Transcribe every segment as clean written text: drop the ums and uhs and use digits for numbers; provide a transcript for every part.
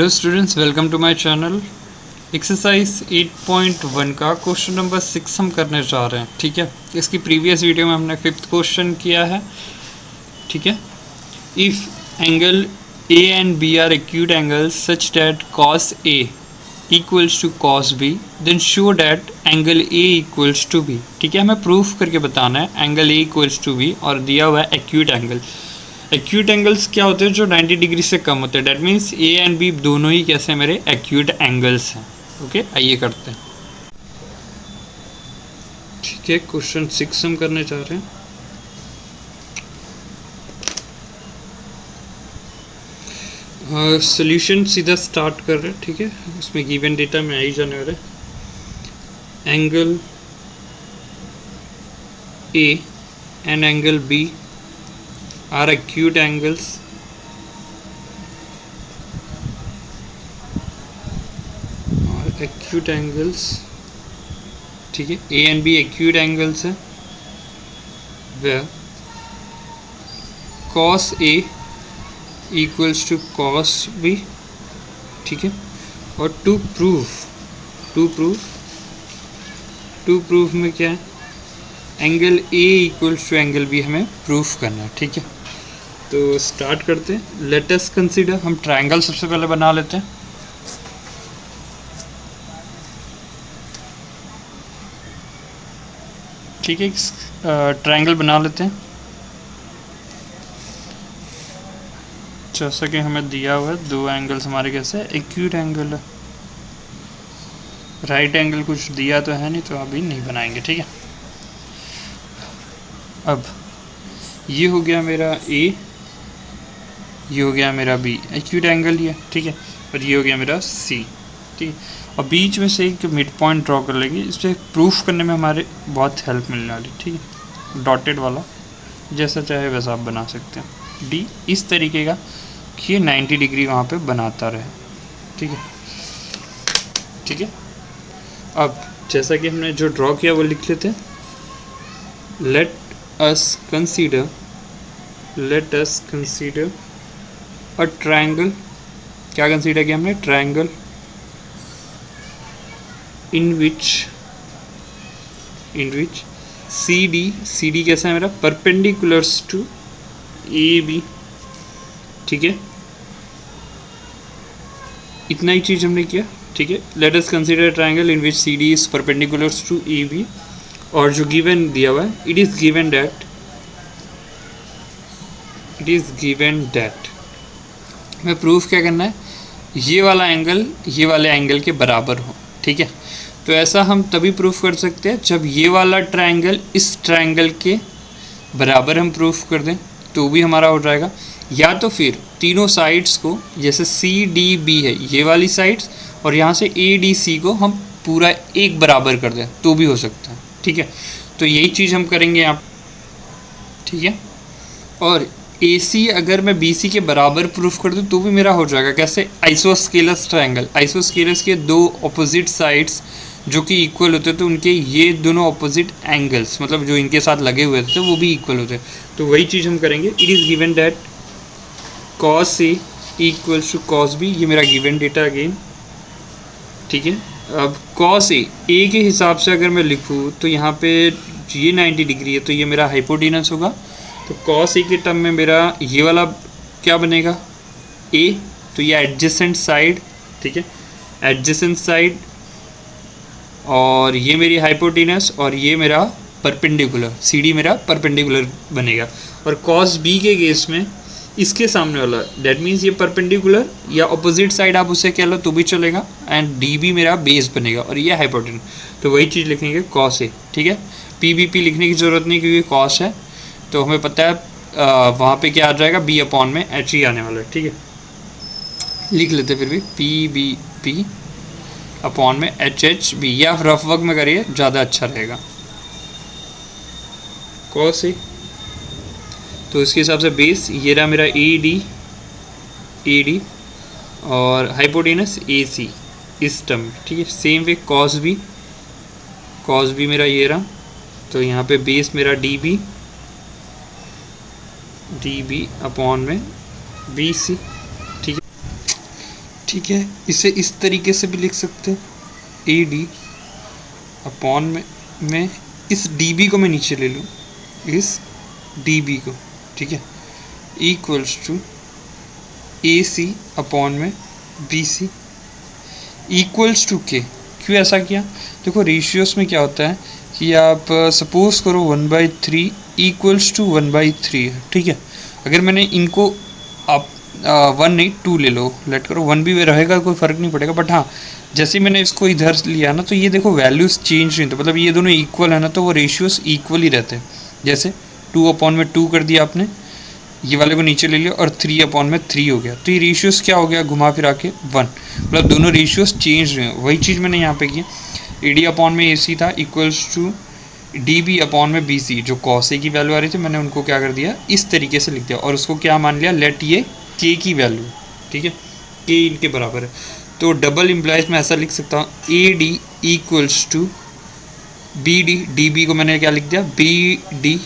Hello students, welcome to my channel. Exercise 8.1 का question number 6 हम करने जा रहे हैं। ठीक है, इसकी प्रीवियस वीडियो में हमने 5th क्वेश्चन किया है। ठीक है, if angle A and B are acute angles such that cos A equals to cos B then show that angle A equals to B. ठीक है, हमें प्रूफ करके बताना है angle A equals to B और दिया हुआ है एक्यूट एंगल। एक्यूट एंगल्स क्या होते हैं? जो 90 डिग्री से कम होते हैं। That means A and B दोनों ही कैसे मेरे एक्यूट एंगल्स हैं। ओके, आइए करते हैं। ठीक है, क्वेश्चन 6 हम करने जा रहे हैं। सोल्यूशन सीधा स्टार्ट कर रहे हैं। ठीक है, उसमें गिवन डेटा में आ ही जाने वाला है। Angle A and angle B are acute angles ठीक है, A and B acute angles है where cos A equals to cos B। ठीक है, और टू प्रूफ में क्या है? Angle A equals to angle B हमें प्रूफ करना है। ठीक है, तो स्टार्ट करते हैं। लेट अस कंसीडर, हम ट्रायंगल सबसे पहले बना लेते हैं। ठीक है, ट्रायंगल बना लेते हैं जैसा कि हमें दिया हुआ है। दो एंगल्स हमारे कैसे एक्यूट एंगल है। राइट एंगल कुछ दिया तो है नहीं, तो अभी नहीं बनाएंगे। ठीक है, अब ये हो गया मेरा ए, ये हो गया मेरा बी, एक्यूट एंगल ही है। ठीक है, और ये हो गया मेरा सी। ठीक है, और बीच में से एक मिड पॉइंट ड्रॉ कर लेंगे। इससे प्रूफ करने में हमारे बहुत हेल्प मिलने वाली। ठीक है, डॉटेड वाला जैसा चाहे वैसा आप बना सकते हैं। डी इस तरीके का कि ये 90 डिग्री वहाँ पे बनाता रहे। ठीक है, अब जैसा कि हमने जो ड्रॉ किया वो लिख लेते हैं। Let us consider a triangle. क्या कंसीडर किया हमने? Triangle in which C D कैसा है मेरा? Perpendiculars to A B. ठीक है, इतना ही चीज हमने किया। ठीक है, let us consider triangle in which C D is perpendiculars to A B, और जो गिवन दिया हुआ है इट इज गिवन दैट हमें प्रूफ क्या करना है? ये वाला एंगल ये वाले एंगल के बराबर हो। ठीक है, तो ऐसा हम तभी प्रूफ कर सकते हैं जब ये वाला ट्रायंगल इस ट्रायंगल के बराबर हम प्रूफ कर दें, तो भी हमारा हो जाएगा। या तो फिर तीनों साइड्स को, जैसे सी डी बी है ये वाली साइड्स, और यहाँ से ए डी सी को हम पूरा एक बराबर कर दें, तो भी हो सकता है। ठीक है, तो यही चीज़ हम करेंगे यहाँ। ठीक है, और AC अगर मैं BC के बराबर प्रूफ कर दूँ तो भी मेरा हो जाएगा। कैसे? आइसोस्केलस ट्रायंगल, आइसोस्केलस के दो ऑपोजिट साइड्स जो कि इक्वल होते तो उनके ये दोनों ऑपोजिट एंगल्स, मतलब जो इनके साथ लगे हुए थे वो भी इक्वल होते। तो वही चीज़ हम करेंगे। It is given that cos A equals to cos B, ये मेरा गिवन डेटा अगेन। ठीक है, अब cos A के हिसाब से अगर मैं लिखूँ तो यहाँ पे ये 90 डिग्री है, तो ये मेरा हाइपोटेनस होगा। तो cos A के टर्म में मेरा ये वाला क्या बनेगा? A, तो ये एडजेसेंट साइड। ठीक है, एडजेसेंट साइड, और ये मेरी हाइपोटेनस, और ये मेरा परपेंडिकुलर, CD मेरा परपेंडिकुलर बनेगा। और cos B के केस में इसके सामने वाला, दैट मीन्स ये परपेंडिकुलर या अपोजिट साइड आप उसे कह लो तो भी चलेगा, एंड DB मेरा बेस बनेगा, और ये हाइपोटेनस। तो वही चीज़ लिखेंगे cos A। ठीक है, PBP लिखने की ज़रूरत नहीं क्योंकि cos है, तो हमें पता है वहाँ पे क्या आ जाएगा? B अपॉन में H ही आने वाला है। ठीक है, लिख लेते फिर भी PBP अपॉन में HHB, या रफ वर्क में करिए ज़्यादा अच्छा रहेगा। cos A, तो इसके हिसाब से बेस ये रहा मेरा AD, और हाइपोटेनस AC इस टर्म। ठीक है, सेम वे cos B मेरा ये रहा, तो यहाँ पे बेस मेरा DB अपॉन में BC। ठीक है, इसे इस तरीके से भी लिख सकते हैं, ए डी अपॉन में इस डी बी को मैं नीचे ले लूँ, इस डी बी को, ठीक है, equals to A C upon में B C equals to K. क्यों ऐसा किया? देखो रेशियोस में क्या होता है कि आप सपोज करो 1/3 इक्वल्स टू 1/3 है, ठीक है। अगर मैंने इनको आप 1 नहीं 2 ले लो, लेट करो 1 भी रहेगा, कोई फ़र्क नहीं पड़ेगा, बट हाँ जैसे मैंने इसको इधर लिया ना तो ये देखो वैल्यूज़ चेंज नहीं, तो मतलब ये दोनों इक्वल है ना, तो वो रेशियोस इक्वल ही रहते हैं। जैसे 2/2 कर दिया आपने, ये वाले को नीचे ले लिया और 3/3 हो गया, तो ये रेशियोस क्या हो गया, घुमा फिरा के 1, मतलब दोनों रेशियोस चेंज हुए। वही चीज़ मैंने यहाँ पे की, ए डी अपॉन में ए सी था equals to D B upon में बी सी, जो कॉस ए की वैल्यू आ रही थी मैंने उनको क्या कर दिया, इस तरीके से लिख दिया, और उसको क्या मान लिया, लेट ये के की वैल्यू, ठीक है, के इनके बराबर है। तो डबल इम्प्लाइज में ऐसा लिख सकता हूँ, A D equals to B D, D B को मैंने क्या लिख दिया, बी डी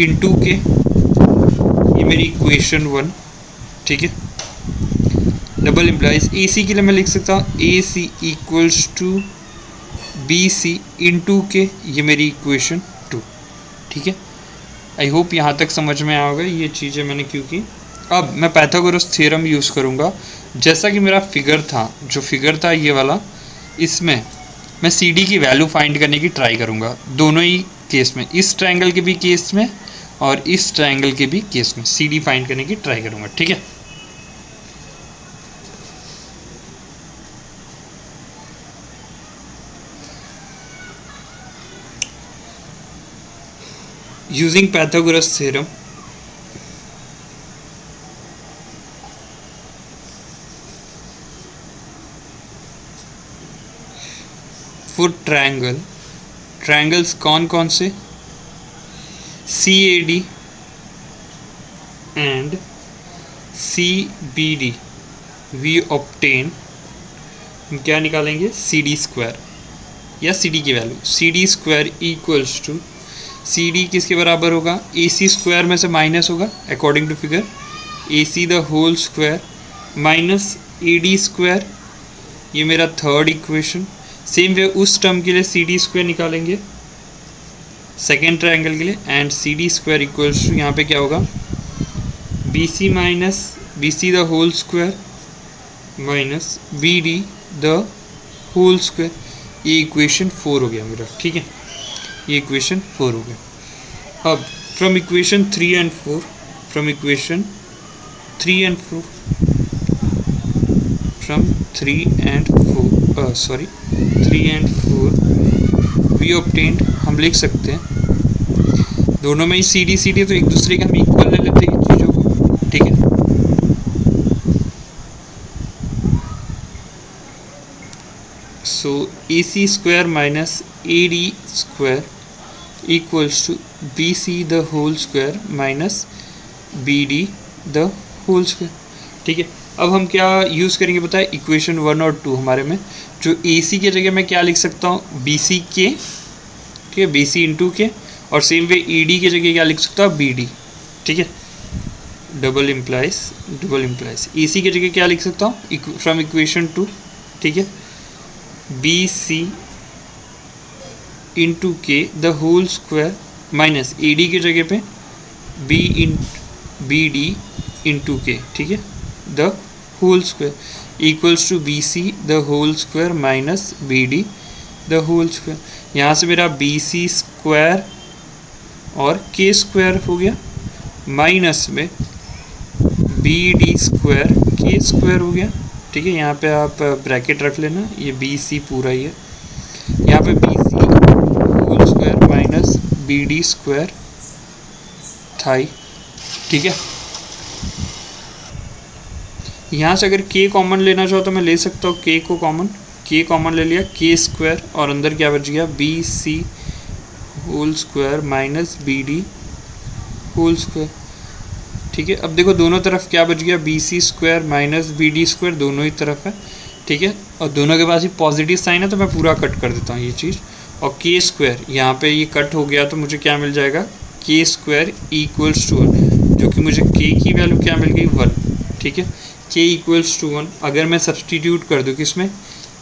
इंटू के, ये मेरी इक्वेशन 1, ठीक है। डबल इम्प्लाइज ए सी के लिए मैं लिख सकता हूँ A C equals to B C into K, ये मेरी इक्वेशन 2, ठीक है। आई होप यहाँ तक समझ में आया होगा ये चीज़ें मैंने क्यों की। अब मैं पाइथागोरस थ्योरम यूज़ करूँगा। जैसा कि मेरा फिगर था, जो फिगर था ये वाला, इसमें मैं सी डी की वैल्यू फाइंड करने की ट्राई करूँगा, दोनों ही केस में, इस ट्रायंगल के भी केस में और इस ट्रायंगल के भी केस में सी डी फाइंड करने की ट्राई करूँगा, ठीक है। Using Pythagoras theorem, for triangles कौन कौन से, CAD and CBD, we obtain, हम क्या निकालेंगे, CD स्क्वायर या CD की value, CD square equals to, C D किसके बराबर होगा, ए सी स्क्वायर में से माइनस होगा according to figure, A C the whole square minus A D square, ये मेरा थर्ड इक्वेशन। सेम वे उस टर्म के लिए सी डी स्क्वायर निकालेंगे सेकेंड ट्रायंगल के लिए, and C D square equals to, यहाँ पे क्या होगा, B C minus B C the whole square minus B D the whole square, ये इक्वेशन 4 हो गया मेरा, ठीक है, ये इक्वेशन 4 हो गया। अब from equation 3 and 4, from equation 3 and 4, from 3 and 4 we obtained, हम लिख सकते हैं, दोनों में ही सी डी तो एक दूसरे के हम इक्वल ले लेते हैं चीज़ों को, ठीक है। So A C square minus A D square equals to B C the whole square minus B D the whole square, ठीक है। अब हम क्या यूज़ करेंगे बताए, इक्वेशन 1 और 2 हमारे में, जो ए सी की जगह मैं क्या लिख सकता हूँ, बी सी के, ठीक है, बी सी इंटू के, और सेम वे ई डी की जगह क्या लिख सकता हूँ, बी डी, ठीक है। डबल इम्प्लाइज ए सी की जगह क्या लिख सकता हूँ, फ्रॉम इक्वेशन 2, ठीक है, B C into K the whole square minus A D की जगह पे बी डी इंटू के, ठीक है, the whole square equals to B C the whole square minus B D the whole square. यहाँ से मेरा बी सी स्क्वायर और के स्क्वायर हो गया, माइनस में बी डी स्क्वायर के स्क्वायर हो गया, ठीक है। यहाँ पे आप ब्रैकेट रख लेना, ये बी सी पूरा ही है, यहाँ पे B C whole square minus B D square थाई, ठीक है। यहाँ से अगर के कॉमन लेना चाहो तो मैं ले सकता हूँ के को कॉमन, के कॉमन ले लिया, के स्क्वायर, और अंदर क्या बच गया, B C whole square minus B D whole square, ठीक है। अब देखो दोनों तरफ क्या बच गया, B C square minus B D square, दोनों ही तरफ है, ठीक है, और दोनों के पास ही पॉजिटिव साइन है, तो मैं पूरा कट कर देता हूँ ये चीज़, और के स्क्वायर यहाँ पे ये कट हो गया, तो मुझे क्या मिल जाएगा, के स्क्वायर इक्वल्स टू, जो कि मुझे के की वैल्यू क्या मिल गई, 1, ठीक है। k इक्वल्स टू 1, अगर मैं सब्सटीट्यूट कर दूँ किसमें,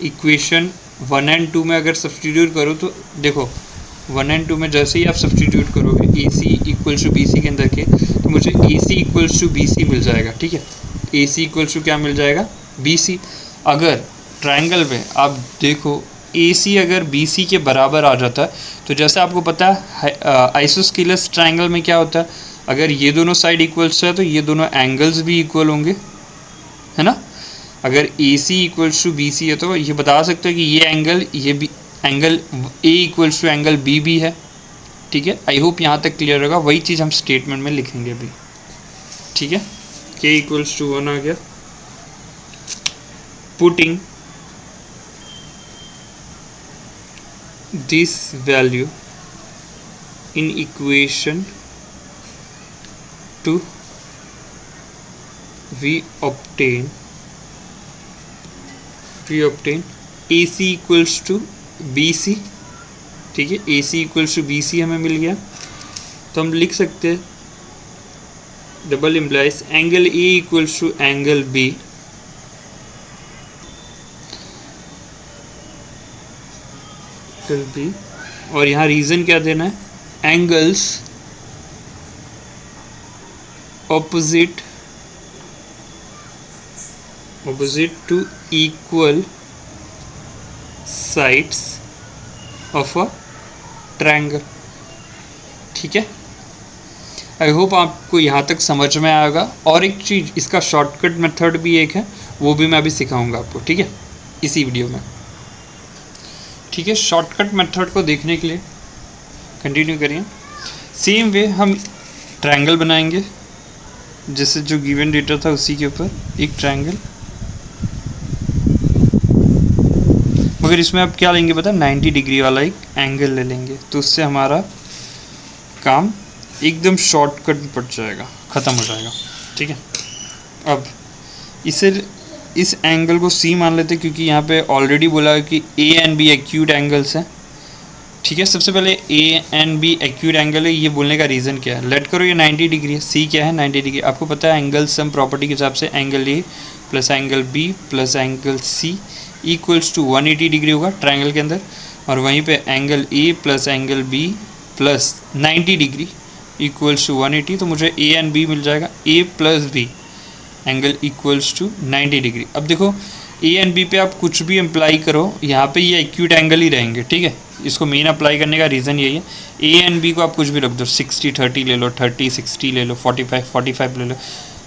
इक्वेशन 1 एंड 2 में अगर सब्सटीट्यूट करूँ तो देखो 1 एंड 2 में जैसे ही आप सब्सटीट्यूट करोगे ए सी इक्वल्स टू बी सी के अंदर के, तो मुझे ए सी इक्वल्स टू बी सी मिल जाएगा। ठीक है, ए सी इक्वल्स टू क्या मिल जाएगा, बी सी। अगर ट्रायंगल में आप देखो ए सी अगर बी सी के बराबर आ जाता है, तो जैसे आपको पता है आइसोस्केलस ट्रायंगल में क्या होता है, अगर ये दोनों साइड इक्वल्स है तो ये दोनों एंगल्स भी इक्वल होंगे, है ना। अगर A C equals to B C है तो ये बता सकते हो कि ये एंगल, ये भी angle A equals to angle B भी है। ठीक है, आई होप यहाँ तक क्लियर होगा। वही चीज़ हम स्टेटमेंट में लिखेंगे अभी। ठीक है, के इक्वल्स टू 1 आ गया। Putting this value in equation 2 we obtain AC equals to BC। ठीक है, AC इक्वल्स टू BC हमें मिल गया, तो हम लिख सकते हैं double implies angle A equals to angle B, और यहाँ रीजन क्या देना है, angles opposite to equal sides of a triangle। ठीक है, आई होप आपको यहाँ तक समझ में आएगा। और एक चीज़, इसका शॉर्टकट मेथड भी एक है, वो भी मैं अभी सिखाऊंगा आपको। ठीक है, इसी वीडियो में। ठीक है, शॉर्टकट मेथड को देखने के लिए कंटिन्यू करिए। सेम वे हम ट्रायंगल बनाएंगे, जैसे जो गिवन डेटा था उसी के ऊपर एक ट्रायंगल, मगर इसमें आप क्या लेंगे पता है, 90 डिग्री वाला एक एंगल ले लेंगे, तो उससे हमारा काम एकदम शॉर्टकट में पड़ जाएगा, ख़त्म हो जाएगा। ठीक है, अब इस एंगल को C मान लेते हैं, क्योंकि यहाँ पे ऑलरेडी बोला है कि A and B acute angles हैं। ठीक है, सबसे पहले A and B acute angle है, ये बोलने का रीज़न क्या है, लेट करो ये 90 डिग्री है, C क्या है 90 डिग्री। आपको पता है एंगल सम प्रॉपर्टी के हिसाब से angle A plus angle B plus angle C equals to 180 degree होगा ट्रायंगल के अंदर, और वहीं पे angle A plus angle B plus 90 degree equals to 180, तो मुझे A एंड B मिल जाएगा। A plus B angle equals to 90 degree. अब देखो A एंड B पे आप कुछ भी अप्लाई करो, यहाँ पे ये एक्यूट एंगल ही रहेंगे। ठीक है, इसको मेन अप्लाई करने का रीज़न यही है। A एंड B को आप कुछ भी रख दो, 60-30 ले लो, 30-60 ले लो, 45-45 ले लो,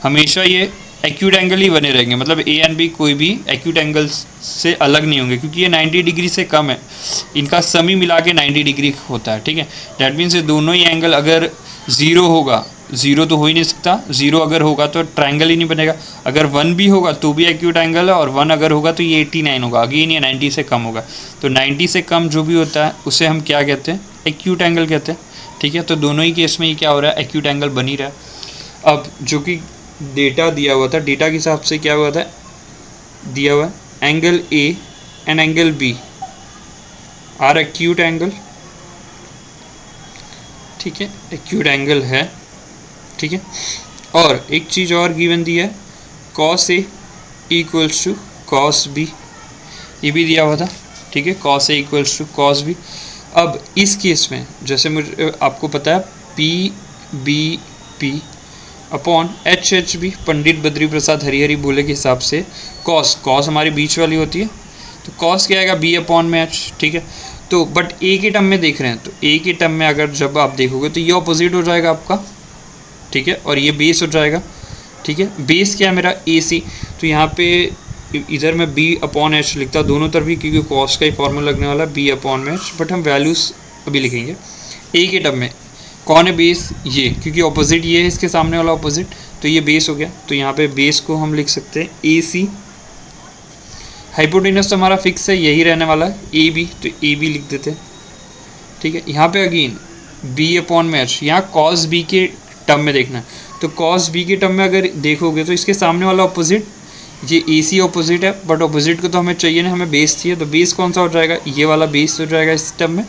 हमेशा ये एक्यूट एंगल ही बने रहेंगे। मतलब A एंड B कोई भी एक्यूट एंगल से अलग नहीं होंगे, क्योंकि ये 90 डिग्री से कम है, इनका सम ही मिला के 90 डिग्री होता है। ठीक है, डैट मीन्स ये दोनों ही एंगल अगर ज़ीरो होगा, ज़ीरो तो हो ही नहीं सकता, ज़ीरो अगर होगा तो ट्रायंगल ही नहीं बनेगा। अगर 1 भी होगा तो भी एक्यूट एंगल है, और 1 अगर होगा तो ये 89 होगा, अगेन ये 90 से कम होगा। तो 90 से कम जो भी होता है उसे हम क्या कहते हैं, एक्यूट एंगल कहते हैं। ठीक है, तो दोनों ही केस में ये क्या हो रहा है, एक्यूट एंगल बन ही रहा है। अब जो कि डेटा दिया हुआ था, डेटा के हिसाब से क्या हुआ था, दिया हुआ angle A and angle B are acute angle. ठीक है, एक्यूट एंगल है। ठीक है, और एक चीज़ और गिवन दी है, cos A equals to cos B, ये भी दिया हुआ था। ठीक है, cos A equals to cos B। अब इस केस में जैसे मुझे आपको पता है PBP upon HHB, Pandit Badri Prasad हरिहरी बोले के हिसाब से cos हमारी बीच वाली होती है, तो cos क्या आएगा, B अपॉन में H। ठीक है, तो बट A के टर्म में देख रहे हैं, तो A के टर्म में अगर जब आप देखोगे तो ये ऑपोजिट हो जाएगा आपका। ठीक है, और ये बेस हो जाएगा। ठीक है, बेस क्या है मेरा AC, तो यहाँ पे इधर मैं B अपॉन H लिखता दोनों तरफ ही, क्योंकि cos का ही फॉर्मूला लगने वाला B अपॉन में H, बट हम वैल्यूज़ अभी लिखेंगे। A के टर्म में कौन है बेस, ये, क्योंकि ऑपोजिट ये है इसके सामने वाला ऑपोजिट, तो ये बेस हो गया। तो यहाँ पे बेस को हम लिख सकते हैं AC। हाइपोटेनस तो हमारा फिक्स है, यही रहने वाला है AB, तो AB लिख देते हैं। ठीक है, यहाँ पे अगेन B अपॉन में H, यहाँ cos B के टर्म में देखना है, तो cos B के टर्म में अगर देखोगे तो इसके सामने वाला ऑपोजिट, ये AC ऑपोजिट है, बट ऑपोजिट को तो हमें चाहिए ना, हमें बेस चाहिए, तो बेस कौन सा हो जाएगा, ये वाला बेस हो जाएगा इस टर्म में,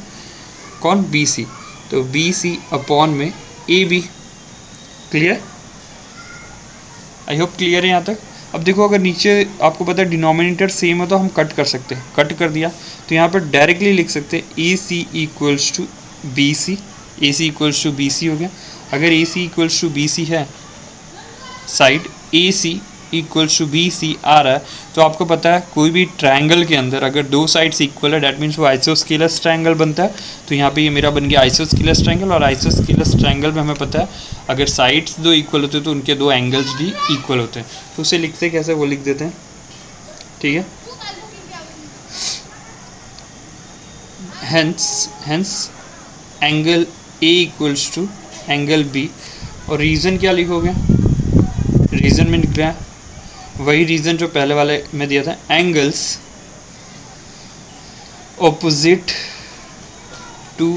कौन, BC, तो BC अपॉन में AB। Clear, I hope clear है यहाँ तक। अब देखो अगर नीचे आपको पता है डिनोमिनेटर सेम है तो हम कट कर सकते हैं, कट कर दिया तो यहाँ पर डायरेक्टली लिख सकते हैं A C equals to B C, A C equals to B C हो गया। अगर A C equals to B C है, side A C equals to B C आ रहा है, तो आपको पता है कोई भी ट्रायंगल के अंदर अगर दो साइड्स इक्वल है डैट मीन्स वो आइसोस्केलस ट्रायंगल बनता है। तो यहाँ पे ये मेरा बन गया आइसोस्केलस ट्रायंगल, और आइसोस्केलस ट्रायंगल में हमें पता है अगर साइड्स दो इक्वल होते हैं तो उनके दो एंगल्स भी इक्वल होते हैं। तो उसे लिखते कैसे, वो लिख देते हैं, ठीक है। Hence angle A equals to angle B, और रीज़न क्या लिखोगे, रीज़न में लिख रहा है वही रीज़न जो पहले वाले में दिया था, angles opposite to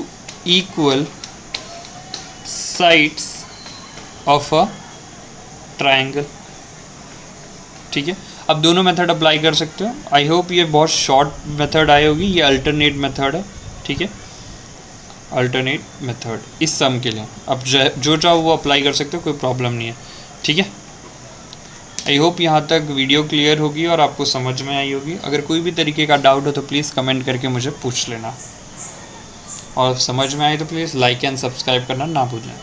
equal sides of a triangle, ठीक है। अब दोनों मेथड अप्लाई कर सकते हो। आई होप ये बहुत शॉर्ट मेथड आई होगी, ये अल्टरनेट मेथड है, ठीक है, अल्टरनेट मेथड इस सम के लिए। अब जो चाहो वो अप्लाई कर सकते हो, कोई प्रॉब्लम नहीं है, ठीक है। आई होप यहाँ तक वीडियो क्लियर होगी और आपको समझ में आई होगी। अगर कोई भी तरीके का डाउट हो तो प्लीज़ कमेंट करके मुझे पूछ लेना, और समझ में आए तो प्लीज़ लाइक एंड सब्सक्राइब करना ना भूलें।